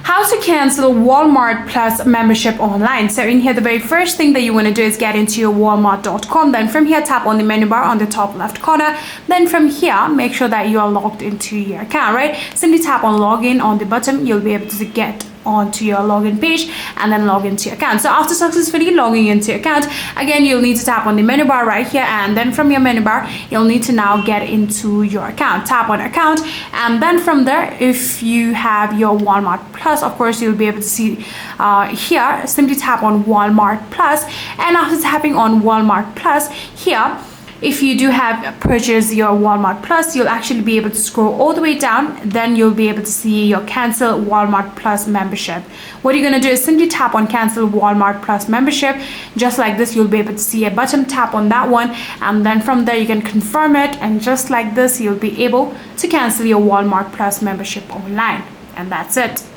How to cancel Walmart Plus membership online. So in here, the very first thing that you want to do is get into your walmart.com. Then from here, tap on the menu bar on the top left corner. Then from here, make sure that you are logged into your account, right? Simply tap on login on the bottom. You'll be able to get onto your login page and then log into your account. So after successfully logging into your account, again, you'll need to tap on the menu bar right here, and then from your menu bar, you'll need to now get into your account. Tap on account, and then from there, if you have your Walmart Plus, of course, you'll be able to see here. Simply tap on Walmart Plus, and after tapping on Walmart Plus here, if you do have purchased your Walmart Plus, you'll actually be able to scroll all the way down. Then you'll be able to see your cancel Walmart Plus membership. What you're going to do is simply tap on cancel Walmart Plus membership. Just like this, you'll be able to see a button. Tap on that one, and then from there you can confirm it, and just like this, you'll be able to cancel your Walmart Plus membership online. And that's it.